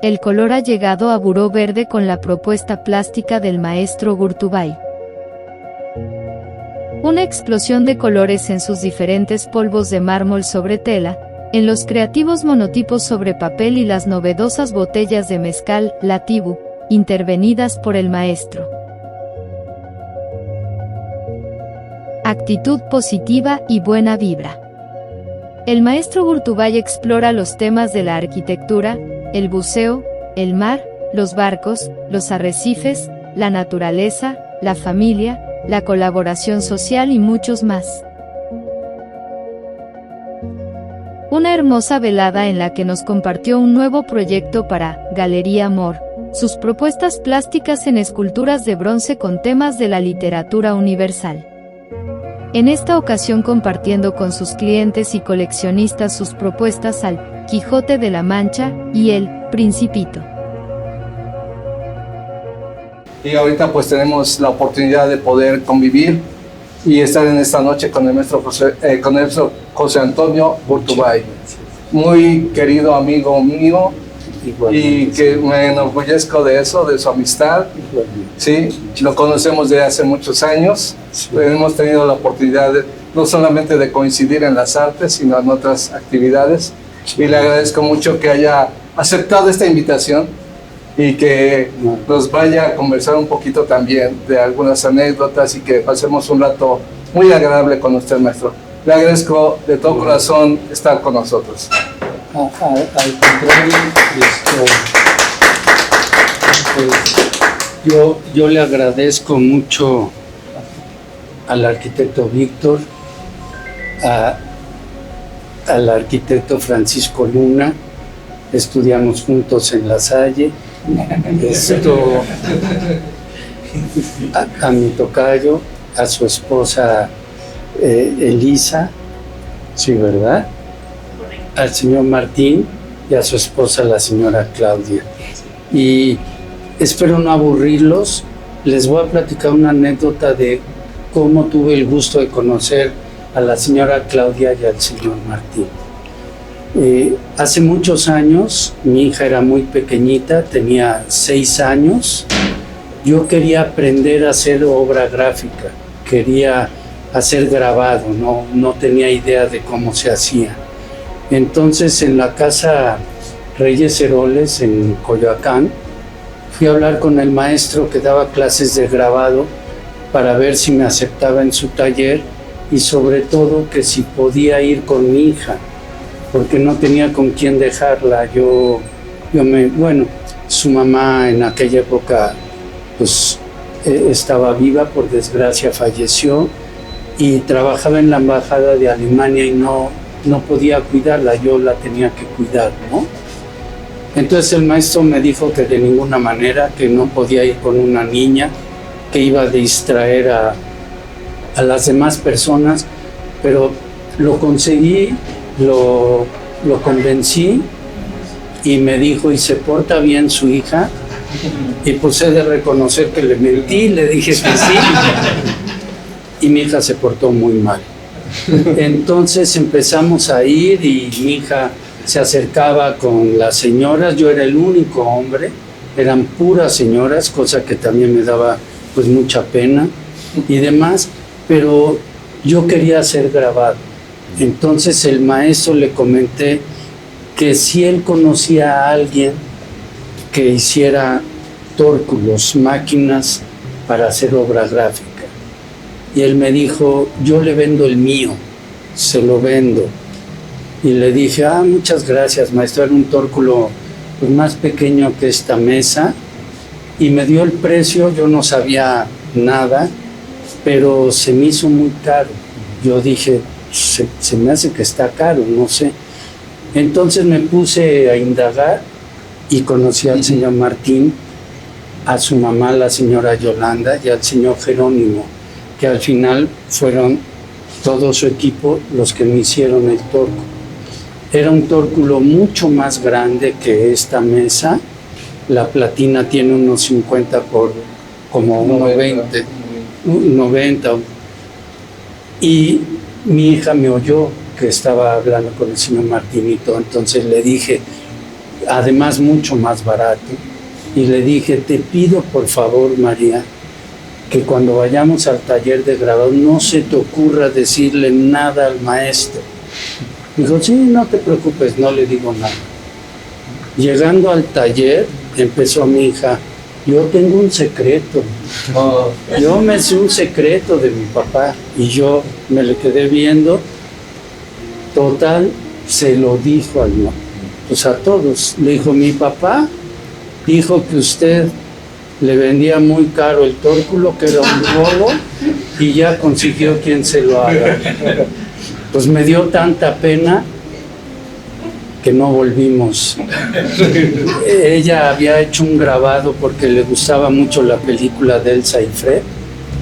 El color ha llegado a Buró Verde con la propuesta plástica del maestro Gurtubay. Una explosión de colores en sus diferentes polvos de mármol sobre tela, en los creativos monotipos sobre papel y las novedosas botellas de mezcal, Latibu, intervenidas por el maestro. Actitud positiva y buena vibra. El maestro Gurtubay explora los temas de la arquitectura, el buceo, el mar, los barcos, los arrecifes, la naturaleza, la familia, la colaboración social y muchos más. Una hermosa velada en la que nos compartió un nuevo proyecto para Galería Amor, sus propuestas plásticas en esculturas de bronce con temas de la literatura universal. En esta ocasión compartiendo con sus clientes y coleccionistas sus propuestas al Quijote de la Mancha y el Principito. Y ahorita pues tenemos la oportunidad de poder convivir y estar en esta noche con el maestro José Antonio Gurtubay, muy querido amigo mío, y que me enorgullezco de eso, de su amistad. Sí, lo conocemos de hace muchos años, hemos tenido la oportunidad no solamente de coincidir en las artes, sino en otras actividades, y le agradezco mucho que haya aceptado esta invitación y que nos vaya a conversar un poquito también de algunas anécdotas y que pasemos un rato muy agradable con usted, maestro. Le agradezco de todo corazón estar con nosotros. Al contrario, pues, yo le agradezco mucho al arquitecto Víctor, al arquitecto Francisco Luna, estudiamos juntos en La Salle, a mi tocayo, a su esposa Elisa, sí, ¿verdad? Al señor Martín y a su esposa, la señora Claudia. Y espero no aburrirlos, les voy a platicar una anécdota de cómo tuve el gusto de conocer a la señora Claudia y al señor Martín. Hace muchos años, mi hija era muy pequeñita, tenía 6 años. Yo quería aprender a hacer obra gráfica, quería hacer grabado, no tenía idea de cómo se hacía. Entonces, en la casa Reyes Heroles, en Coyoacán, fui a hablar con el maestro que daba clases de grabado para ver si me aceptaba en su taller y sobre todo que si podía ir con mi hija, porque no tenía con quién dejarla. Bueno, su mamá en aquella época pues estaba viva, por desgracia falleció, y trabajaba en la embajada de Alemania y no podía cuidarla, yo la tenía que cuidar, ¿no? Entonces el maestro me dijo que de ninguna manera, que no podía ir con una niña, que iba a distraer a las demás personas, pero lo conseguí, lo convencí y me dijo, ¿y se porta bien su hija? Y pues he de reconocer que le mentí, le dije que sí, y mi hija se portó muy mal. Entonces empezamos a ir y mi hija se acercaba con las señoras, yo era el único hombre, eran puras señoras, cosa que también me daba pues mucha pena y demás, pero yo quería ser grabado. Entonces el maestro le comenté que si él conocía a alguien que hiciera tórculos, máquinas para hacer obra gráfica. Y él me dijo, yo le vendo el mío, se lo vendo. Y le dije, muchas gracias, maestro, era un tórculo pues, más pequeño que esta mesa. Y me dio el precio, yo no sabía nada, pero se me hizo muy caro. Yo dije, se me hace que está caro, no sé. Entonces me puse a indagar y conocí al señor Martín, a su mamá, la señora Yolanda, y al señor Jerónimo, que al final fueron todo su equipo los que me hicieron el tórculo. Era un tórculo mucho más grande que esta mesa. La platina tiene unos 50 por como 90. Y mi hija me oyó que estaba hablando con el señor Martinito, entonces le dije, además mucho más barato. Y le dije, te pido por favor, María, que cuando vayamos al taller de grabado no se te ocurra decirle nada al maestro. Dijo, sí, no te preocupes, no le digo nada. Llegando al taller, empezó mi hija, yo tengo un secreto. Yo me sé un secreto de mi papá. Y yo me le quedé viendo. Total, se lo dijo a todos. Le dijo, mi papá dijo que usted le vendía muy caro el tórculo, que era un robo, y ya consiguió quien se lo haga. Pues me dio tanta pena que no volvimos. Ella había hecho un grabado porque le gustaba mucho la película de Elsa y Fred.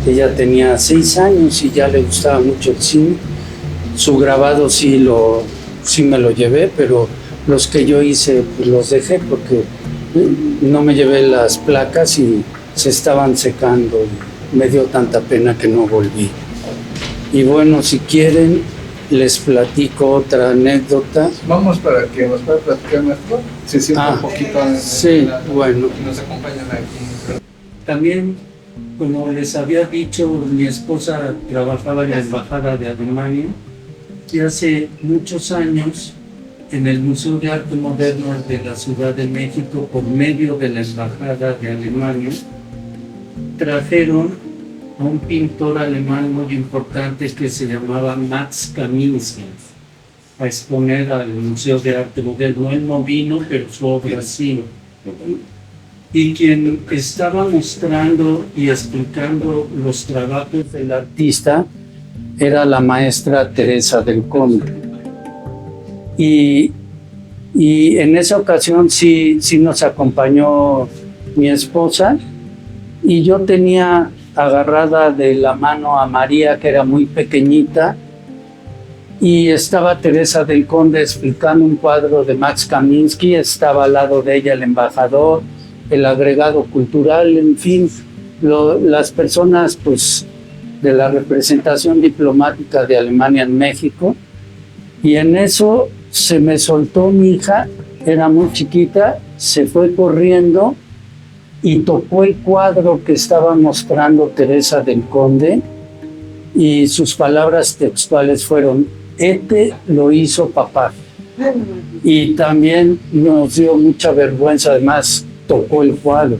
Ella tenía 6 años y ya le gustaba mucho el cine. Su grabado sí me lo llevé, pero los que yo hice pues los dejé porque no me llevé las placas y se estaban secando. Me dio tanta pena que no volví. Y bueno, si quieren, les platico otra anécdota. Vamos para que nos pueda platicar mejor. Se sienta un poquito sí, bueno. Nos acompañan aquí. También, como les había dicho, mi esposa trabajaba en la Embajada de Alemania y hace muchos años en el Museo de Arte Moderno de la Ciudad de México, por medio de la Embajada de Alemania, trajeron a un pintor alemán muy importante que se llamaba Max Kaminsky a exponer al Museo de Arte Moderno. Él no vino, pero su obra sí. Y quien estaba mostrando y explicando los trabajos del artista era la maestra Teresa del Conde. Y en esa ocasión sí nos acompañó mi esposa, y yo tenía agarrada de la mano a María, que era muy pequeñita, y estaba Teresa del Conde explicando un cuadro de Max Kaminsky. Estaba al lado de ella el embajador, el agregado cultural, en fin, las personas pues de la representación diplomática de Alemania en México. Y en eso se me soltó mi hija, era muy chiquita, se fue corriendo y tocó el cuadro que estaba mostrando Teresa del Conde, y sus palabras textuales fueron: "Este lo hizo papá". Y también nos dio mucha vergüenza, además tocó el cuadro.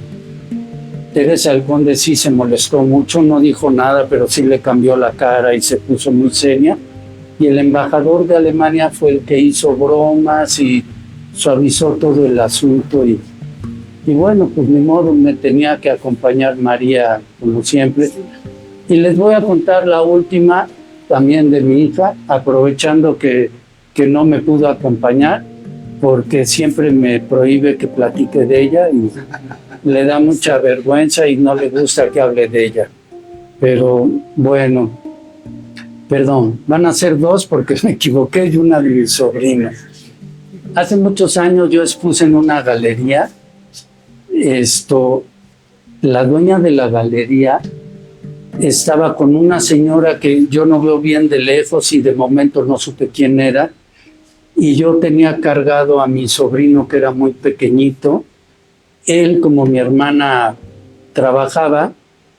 Teresa del Conde sí se molestó mucho, no dijo nada, pero sí le cambió la cara y se puso muy seria. Y el embajador de Alemania fue el que hizo bromas y suavizó todo el asunto. Y bueno, pues ni modo, me tenía que acompañar María como siempre. Y les voy a contar la última también de mi hija, aprovechando que no me pudo acompañar, porque siempre me prohíbe que platique de ella y le da mucha vergüenza y no le gusta que hable de ella. Pero bueno, perdón, van a ser 2 porque me equivoqué, y una de mis sobrinas. Hace muchos años yo expuse en una galería. La dueña de la galería estaba con una señora que yo no veo bien de lejos y de momento no supe quién era, y yo tenía cargado a mi sobrino, que era muy pequeñito. Él, como mi hermana trabajaba,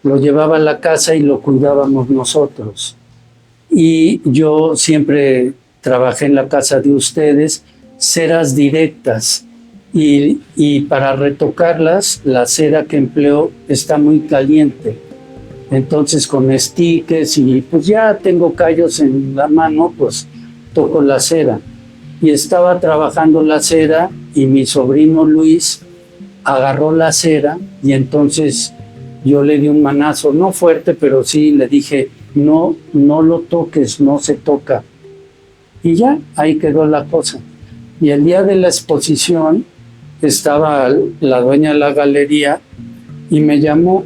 lo llevaba a la casa y lo cuidábamos nosotros. Y yo siempre trabajé en la casa de ustedes, ceras directas, y para retocarlas, la cera que empleo está muy caliente. Entonces con stickers, y pues ya tengo callos en la mano, pues toco la cera. Y estaba trabajando la cera y mi sobrino Luis agarró la cera, y entonces yo le di un manazo, no fuerte, pero sí le dije: no lo toques, no se toca. Y ya, ahí quedó la cosa. Y el día de la exposición estaba la dueña de la galería y me llamó,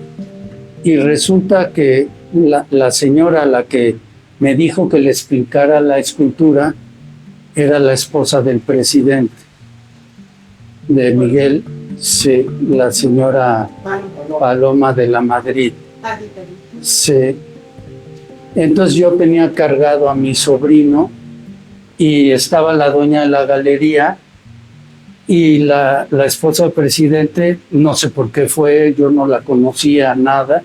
y resulta que la señora a la que me dijo que le explicara la escultura era la esposa del presidente, de Miguel, sí, la señora Paloma de la Madrid. Sí. Entonces yo tenía cargado a mi sobrino y estaba la dueña de la galería, Y la esposa del presidente, no sé por qué fue, yo no la conocía nada,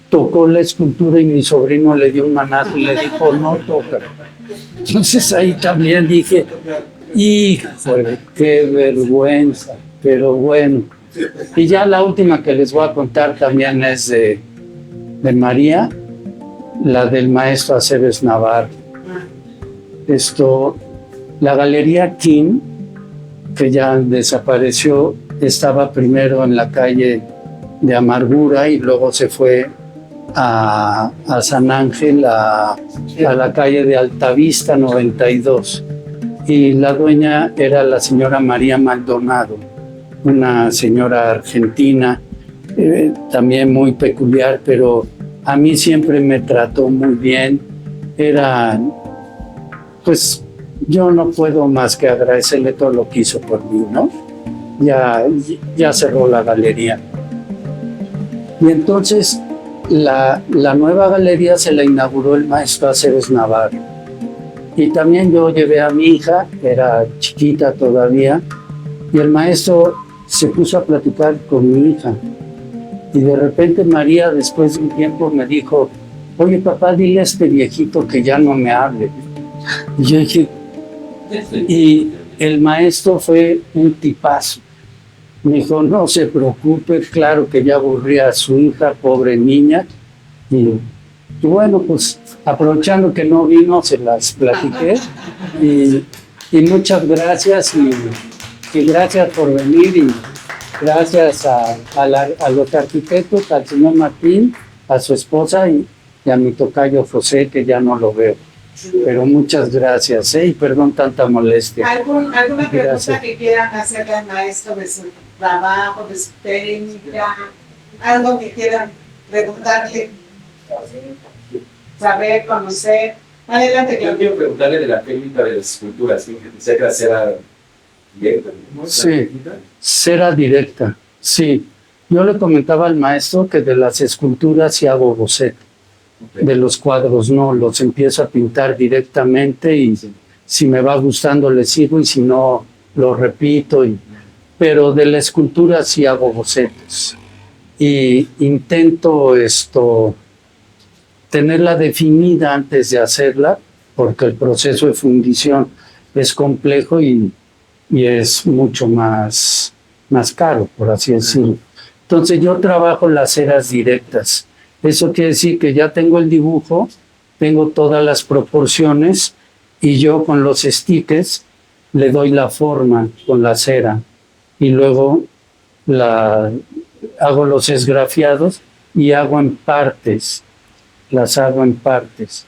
tocó la escultura y mi sobrino le dio un manazo y le dijo, no toca. Entonces ahí también dije, híjole, qué vergüenza, pero bueno. Y ya la última que les voy a contar también es de María, la del maestro Aceves Navarro. La Galería King, que ya desapareció, estaba primero en la calle de Amargura y luego se fue a San Ángel, a la calle de Altavista 92. Y la dueña era la señora María Maldonado, una señora argentina, también muy peculiar, pero a mí siempre me trató muy bien. Pues yo no puedo más que agradecerle todo lo que hizo por mí, ¿no? Ya cerró la galería. Y entonces la nueva galería se la inauguró el maestro Aceves Navarro. Y también yo llevé a mi hija, era chiquita todavía, y el maestro se puso a platicar con mi hija. Y de repente María, después de un tiempo, me dijo, oye papá, dile a este viejito que ya no me hable. Y yo dije, y el maestro fue un tipazo. Me dijo, no se preocupe, claro que ya aburría a su hija, pobre niña. Y bueno, pues aprovechando que no vino, se las platiqué. Y muchas gracias y gracias por venir y gracias a los arquitectos, al señor Martín, a su esposa y a mi tocayo José, que ya no lo veo. Pero muchas gracias, y perdón tanta molestia. ¿Alguna pregunta que quieran hacerle al maestro de su trabajo, de su técnica? ¿Algo que quieran preguntarle? Saber, conocer. Adelante, Yo quiero preguntarle de la técnica de las esculturas, ¿sí? ¿Se que la cera directa? Sí, cera directa, sí. Yo le comentaba al maestro que de las esculturas sí hago boceto. De los cuadros no, los empiezo a pintar directamente y si me va gustando le sigo y si no lo repito. Pero de la escultura sí hago bocetos. Y intento tenerla definida antes de hacerla, porque el proceso de fundición es complejo y es mucho más caro, por así decirlo. Entonces yo trabajo las ceras directas. Eso quiere decir que ya tengo el dibujo, tengo todas las proporciones y yo con los stickers le doy la forma con la cera y luego hago los esgrafiados y hago en partes, las hago en partes.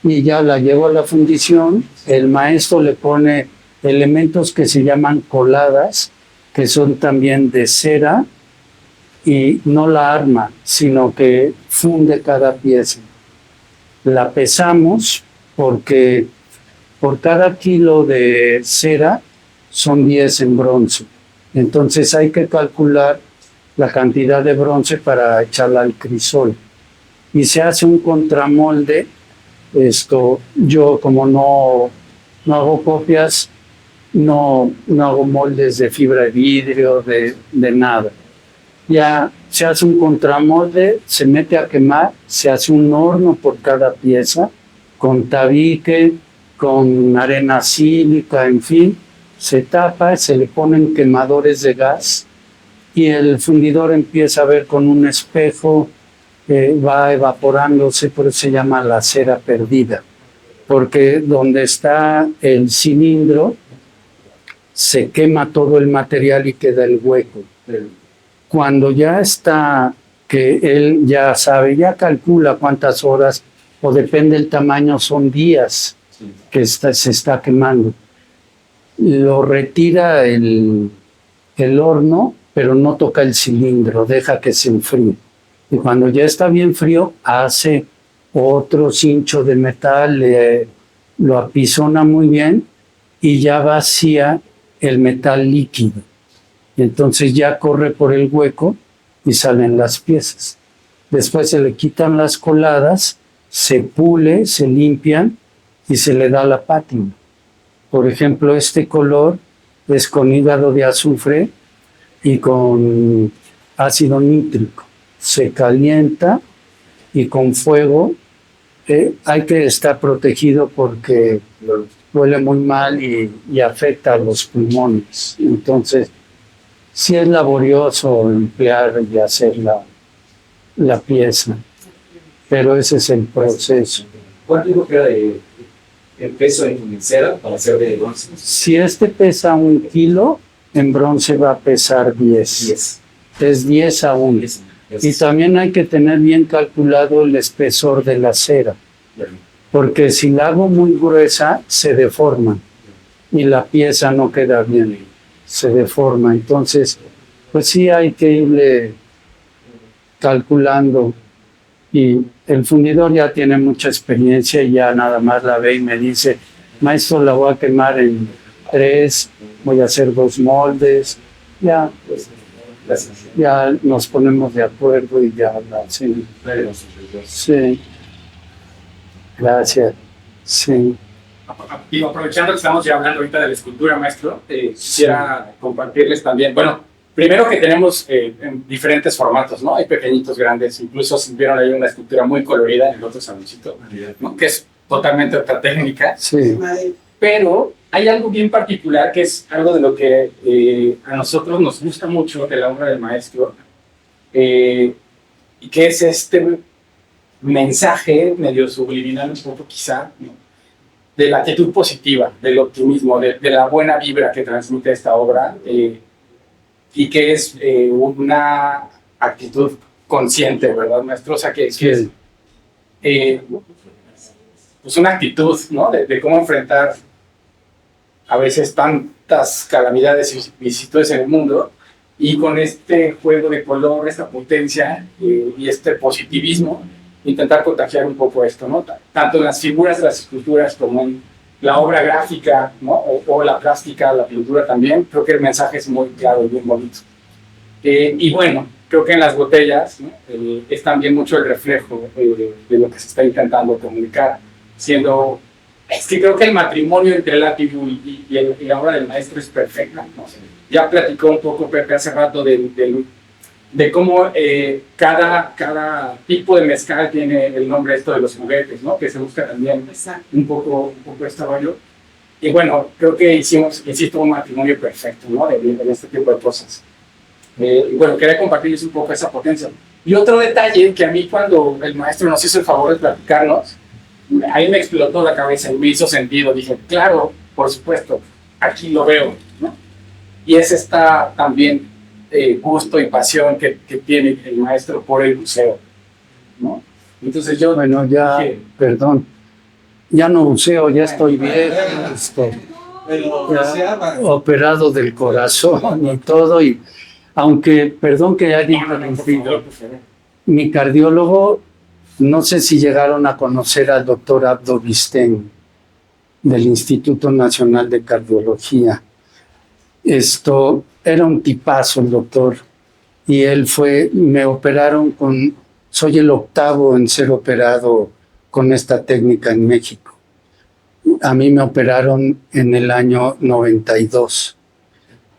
Y ya la llevo a la fundición, el maestro le pone elementos que se llaman coladas, que son también de cera, y no la arma, sino que funde cada pieza. La pesamos porque por cada kilo de cera son 10 en bronce. Entonces hay que calcular la cantidad de bronce para echarla al crisol. Y se hace un contramolde. Yo como no hago copias, no hago moldes de fibra de vidrio, de nada. Ya se hace un contramolde, se mete a quemar, se hace un horno por cada pieza, con tabique, con arena sílica, en fin, se tapa, se le ponen quemadores de gas y el fundidor empieza a ver con un espejo, va evaporándose, por eso se llama la cera perdida, porque donde está el cilindro se quema todo el material y queda el hueco. Cuando ya está, que él ya sabe, ya calcula cuántas horas, o depende del tamaño, son días que se está quemando. Lo retira el horno, pero no toca el cilindro, deja que se enfríe. Y cuando ya está bien frío, hace otro cincho de metal, lo apisona muy bien y ya vacía el metal líquido. Y entonces ya corre por el hueco y salen las piezas. Después se le quitan las coladas, se pule, se limpian y se le da la pátina. Por ejemplo, este color es con hígado de azufre y con ácido nítrico. Se calienta y con fuego hay que estar protegido porque huele muy mal y afecta a los pulmones. Entonces, sí es laborioso emplear y hacer la pieza, pero ese es el proceso. ¿Cuánto dijo que era de peso en cera para hacer de bronce? Si este pesa 1 kilo, en bronce va a pesar 10. 10. Es 10 a 1. Y también hay que tener bien calculado el espesor de la cera, porque si la hago muy gruesa, se deforma y la pieza no queda bien, se deforma. Entonces, pues sí hay que irle calculando. Y el fundidor ya tiene mucha experiencia y ya nada más la ve y me dice, maestro, la voy a quemar en 3, voy a hacer 2 moldes. Ya, ya nos ponemos de acuerdo y ya la hacemos. Sí. Gracias. Sí. Y aprovechando que estamos ya hablando ahorita de la escultura, maestro, quisiera compartirles también, bueno, primero que tenemos en diferentes formatos, ¿no? Hay pequeñitos, grandes, incluso vieron ahí una escultura muy colorida en el otro saloncito, ¿no? Que es totalmente otra técnica. Sí. Pero hay algo bien particular que es algo de lo que a nosotros nos gusta mucho de la obra del maestro, y que es este mensaje medio subliminal un poco quizá, ¿no? De la actitud positiva, del optimismo, de la buena vibra que transmite esta obra, y que es una actitud consciente, ¿verdad, maestro? O sea, que es pues una actitud, ¿no? De cómo enfrentar a veces tantas calamidades y vicisitudes en el mundo, y con este juego de color, esta potencia y este positivismo, intentar contagiar un poco esto, ¿no? Tanto en las figuras de las esculturas como en la obra gráfica, ¿no? O la plástica, la pintura también. Creo que el mensaje es muy claro y bien bonito. Y bueno, creo que en las botellas, ¿no? Es también mucho el reflejo de lo que se está intentando comunicar, siendo... Es que creo que el matrimonio entre el látigo y la obra del maestro es perfecta, ¿no? Ya platicó un poco Pepe hace rato de cómo cada tipo de mezcal tiene el nombre esto de los juguetes, ¿no? Que se busca también un poco este rollo. Y bueno, creo que hicimos, insisto, un matrimonio perfecto, ¿no? De este tipo de cosas. Y bueno, quería compartirles un poco esa potencia. Y otro detalle que a mí cuando el maestro nos hizo el favor de platicarnos, a mí me explotó la cabeza y me hizo sentido. Dije, claro, por supuesto, aquí lo veo, ¿no? Y es esta también gusto y pasión que tiene el maestro por el buceo, ¿no? Entonces yo... Bueno, ya, perdón, ya no buceo, ya estoy bien, ya operado del corazón y todo, y aunque, perdón que haya interrumpido, mi cardiólogo, no sé si llegaron a conocer al doctor Abdo Vistén del Instituto Nacional de Cardiología. Era un tipazo el doctor, y él me operaron soy el 8º en ser operado con esta técnica en México. A mí me operaron en el año 92.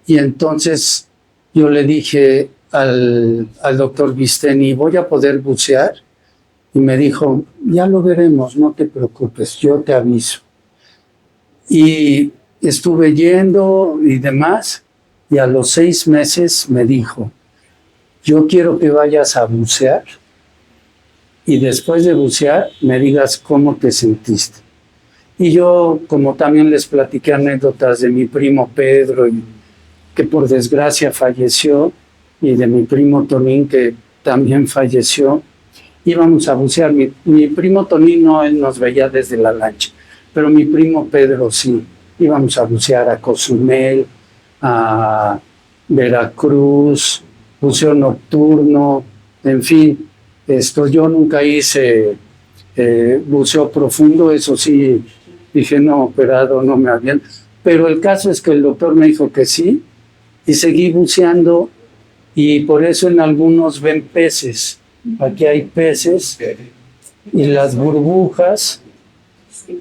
Y entonces yo le dije al doctor Visteni, ¿voy a poder bucear? Y me dijo, ya lo veremos, no te preocupes, yo te aviso. Y estuve yendo y demás, y a los 6 meses me dijo, yo quiero que vayas a bucear y después de bucear me digas cómo te sentiste. Y yo, como también les platiqué anécdotas de mi primo Pedro, que por desgracia falleció, y de mi primo Tonín, que también falleció, íbamos a bucear. Mi primo Tonín no, él nos veía desde la lancha, pero mi primo Pedro sí. Íbamos a bucear a Cozumel, a Veracruz, buceo nocturno, en fin. Yo nunca hice buceo profundo, eso sí, dije no, operado, no me habían. Pero el caso es que el doctor me dijo que sí, y seguí buceando, y por eso en algunos ven peces. Aquí hay peces, y las burbujas,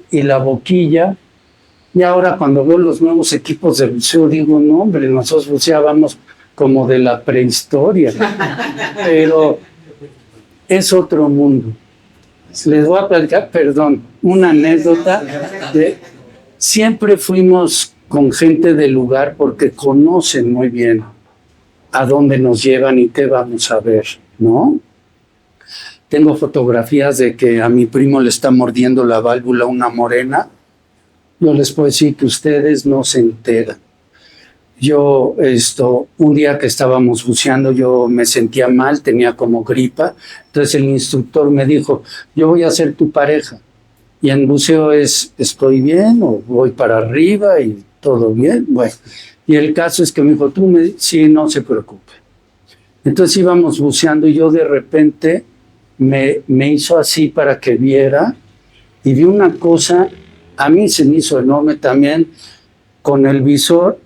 y la boquilla, Y ahora cuando veo los nuevos equipos de buceo, digo, no, hombre, nosotros buceábamos como de la prehistoria. Pero es otro mundo. Les voy a platicar, perdón, una anécdota. Siempre fuimos con gente del lugar porque conocen muy bien a dónde nos llevan y qué vamos a ver, ¿no? Tengo fotografías de que a mi primo le está mordiendo la válvula una morena. Yo les puedo decir que ustedes no se enteran. Yo, un día que estábamos buceando, yo me sentía mal, tenía como gripa. Entonces el instructor me dijo, yo voy a ser tu pareja. Y en buceo ¿estoy bien o voy para arriba y todo bien? Bueno, y el caso es que me dijo, sí, no se preocupe. Entonces íbamos buceando y yo de repente me hizo así para que viera y vi una cosa, a mí se me hizo enorme también, con el visor,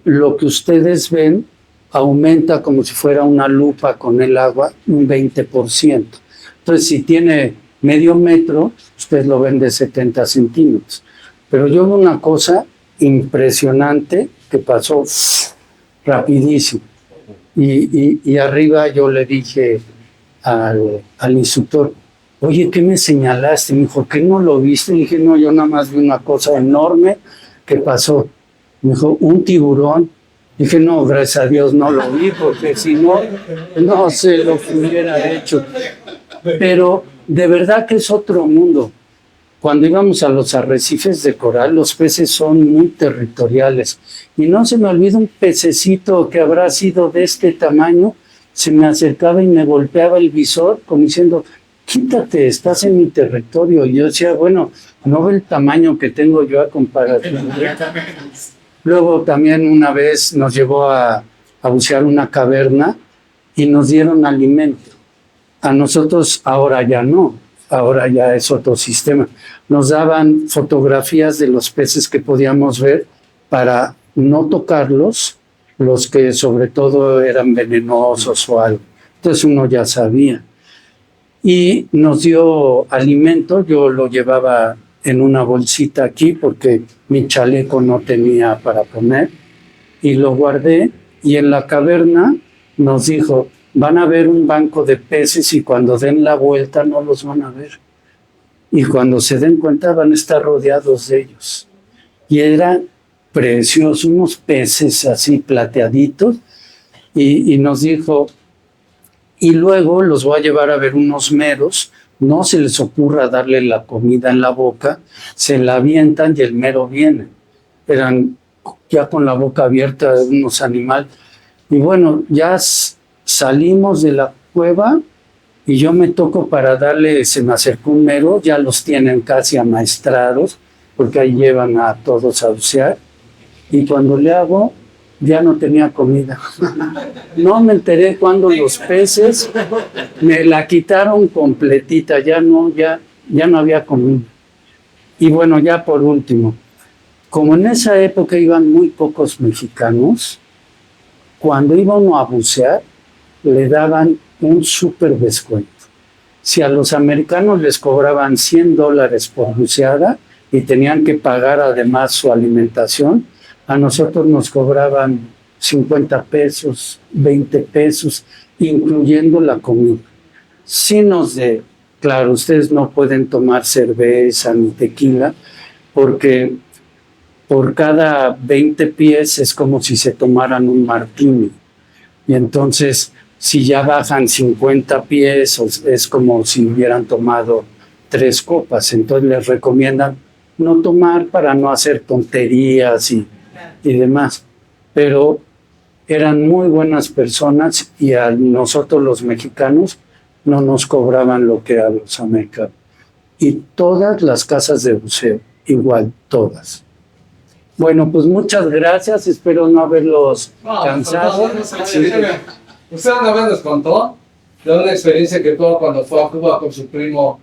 lo que ustedes ven aumenta como si fuera una lupa con el agua un 20%. Entonces si tiene medio metro, ustedes lo ven de 70 centímetros. Pero yo vi una cosa impresionante que pasó rapidísimo. Y arriba yo le dije al instructor, oye, ¿qué me señalaste? Me dijo, ¿qué no lo viste? Le dije, no, yo nada más vi una cosa enorme que pasó. Me dijo, un tiburón. Dije, no, gracias a Dios no lo vi, porque si no, no sé lo que hubiera hecho. Pero de verdad que es otro mundo. Cuando íbamos a los arrecifes de coral, los peces son muy territoriales. Y no se me olvida un pececito que habrá sido de este tamaño, se me acercaba y me golpeaba el visor, como diciendo, quítate, estás en mi territorio. Y yo decía, bueno, no ve el tamaño que tengo yo a comparación. Luego también una vez nos llevó a bucear una caverna y nos dieron alimento. A nosotros ahora ya no, ahora ya es otro sistema. Nos daban fotografías de los peces que podíamos ver para no tocarlos, los que sobre todo eran venenosos o algo. Entonces uno ya sabía. Y nos dio alimento, yo lo llevaba en una bolsita aquí porque mi chaleco no tenía para poner y lo guardé, y en la caverna nos dijo, van a ver un banco de peces y cuando den la vuelta no los van a ver. Y cuando se den cuenta van a estar rodeados de ellos. Y eran preciosos, unos peces así plateaditos, y nos dijo, y luego los voy a llevar a ver unos meros, no se les ocurra darle la comida en la boca, se la avientan y el mero viene. Eran ya con la boca abierta unos animales. Y bueno, ya salimos de la cueva y yo me toco para darle, se me acercó un mero, ya los tienen casi amaestrados, porque ahí llevan a todos a bucear. Y cuando le hago, ya no tenía comida. No me enteré cuando los peces me la quitaron completita, ya no había comida. Y bueno, ya por último, como en esa época iban muy pocos mexicanos, cuando iba uno a bucear, le daban un súper descuento. Si a los americanos les cobraban $100 por buceada y tenían que pagar además su alimentación, a nosotros nos cobraban 50 pesos, 20 pesos, incluyendo la comida. Claro, ustedes no pueden tomar cerveza ni tequila, porque por cada 20 pies es como si se tomaran un martini. Y entonces, si ya bajan 50 pies, es como si hubieran tomado 3 copas. Entonces les recomiendan no tomar para no hacer tonterías y demás. Pero eran muy buenas personas y a nosotros los mexicanos no nos cobraban lo que a los americanos. Y todas las casas de buceo, igual, todas. Bueno, pues muchas gracias, espero no haberlos cansado. Usted una vez nos contó de una experiencia que tuvo cuando fue a Cuba con su primo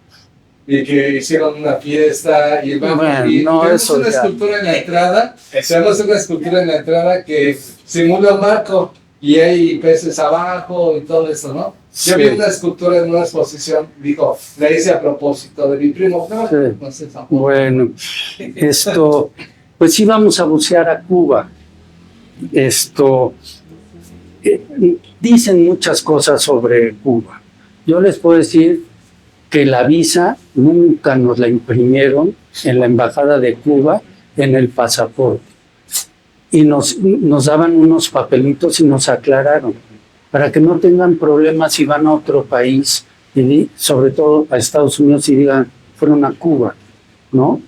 y que hicieron una fiesta y tenemos una escultura en la entrada, en la entrada que simula un barco y hay peces abajo y todo eso, ¿no? Yo vi una escultura en una exposición, dijo, le hice a propósito de mi primo. No, Sí. no sé tampoco. Bueno, pues íbamos a bucear a Cuba. Dicen muchas cosas sobre Cuba. Yo les puedo decir que la visa nunca nos la imprimieron en la embajada de Cuba en el pasaporte. Y nos daban unos papelitos y nos aclararon para que no tengan problemas si van a otro país, y sobre todo a Estados Unidos, y digan, fueron a Cuba, ¿no?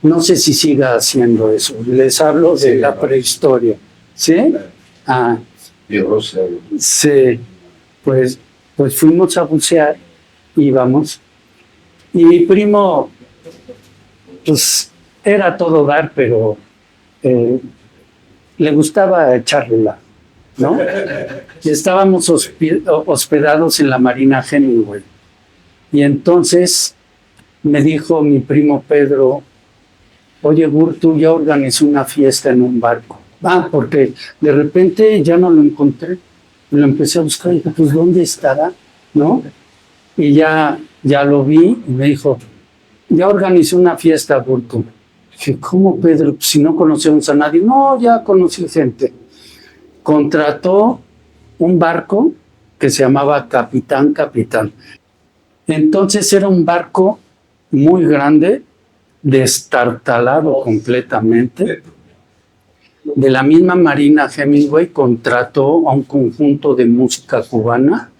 No sé si siga haciendo eso. Les hablo de la prehistoria. ¿Sí? Ah, Y Rusia. sí. Pues fuimos a bucear, íbamos. Y mi primo, pues era todo dar, pero le gustaba echarla, ¿no? Y estábamos hospedados en la Marina Hemingway. Y entonces me dijo mi primo Pedro, oye, Gurtu, ya organizó una fiesta en un barco. Porque de repente ya no lo encontré. Lo empecé a buscar y dije, pues, ¿dónde estará? ¿No? Y ya lo vi y me dijo, ya organizé una fiesta, Gurtu. Dije, ¿cómo, Pedro? Pues, si no conocemos a nadie. No, ya conocí gente. Contrató un barco que se llamaba Capitán. Entonces era un barco muy grande, destartalado completamente. De la misma Marina Hemingway contrató a un conjunto de música cubana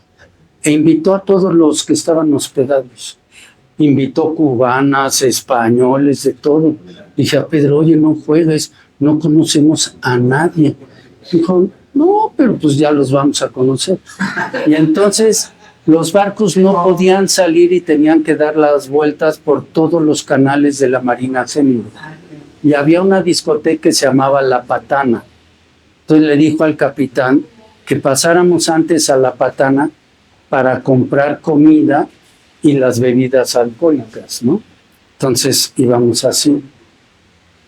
e invitó a todos los que estaban hospedados. Invitó cubanas, españoles, de todo. Dije a Pedro, oye, no juegues, no conocemos a nadie. Dijo, no, pero pues ya los vamos a conocer. Y entonces los barcos no podían salir y tenían que dar las vueltas por todos los canales de la Marina Hemingway. Y había una discoteca que se llamaba La Patana. Entonces le dijo al capitán que pasáramos antes a La Patana para comprar comida y las bebidas alcohólicas, ¿no? Entonces íbamos así.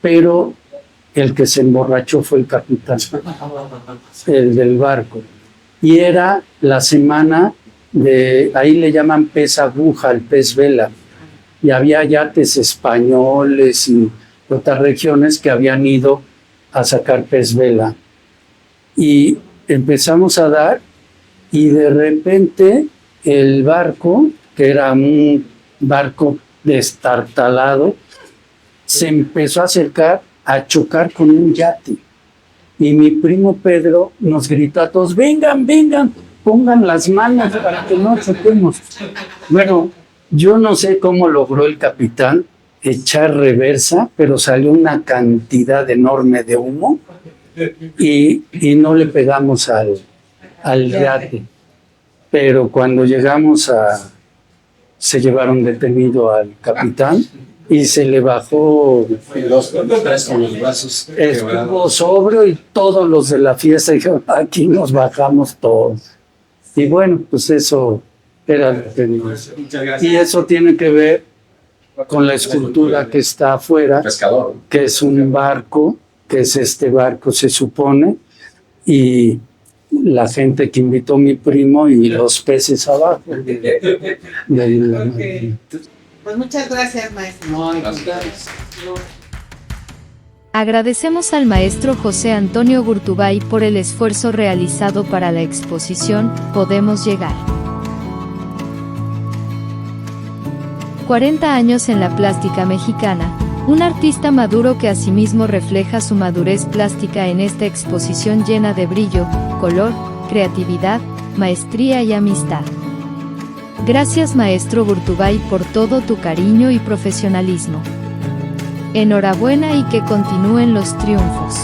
Pero el que se emborrachó fue el capitán, el del barco. Y era la semana ahí le llaman pez aguja, el pez vela. Y había yates españoles y otras regiones que habían ido a sacar pez vela. Y empezamos a dar, y de repente el barco, que era un barco destartalado, se empezó a acercar, a chocar con un yate. Y mi primo Pedro nos gritó a todos, vengan, pongan las manos para que no choquemos. Bueno, yo no sé cómo logró el capitán echar reversa, pero salió una cantidad enorme de humo y no le pegamos al yate. Pero cuando llegamos se llevaron detenido al capitán y se le bajó. Y los tres con los brazos Estuvo quebrados. sobrio y todos los de la fiesta dijeron, aquí nos bajamos todos. Y bueno, pues eso era lo que nos... Muchas gracias. Y eso tiene que ver con la escultura que está afuera, Pescador. que es un barco, que es este barco, se supone, y la gente que invitó a mi primo y los peces abajo. Pues muchas gracias, maestro. Agradecemos al maestro José Antonio Gurtubay por el esfuerzo realizado para la exposición Podemos Llegar. 40 años en la plástica mexicana, un artista maduro que asimismo refleja su madurez plástica en esta exposición llena de brillo, color, creatividad, maestría y amistad. Gracias maestro Gurtubay por todo tu cariño y profesionalismo. Enhorabuena y que continúen los triunfos.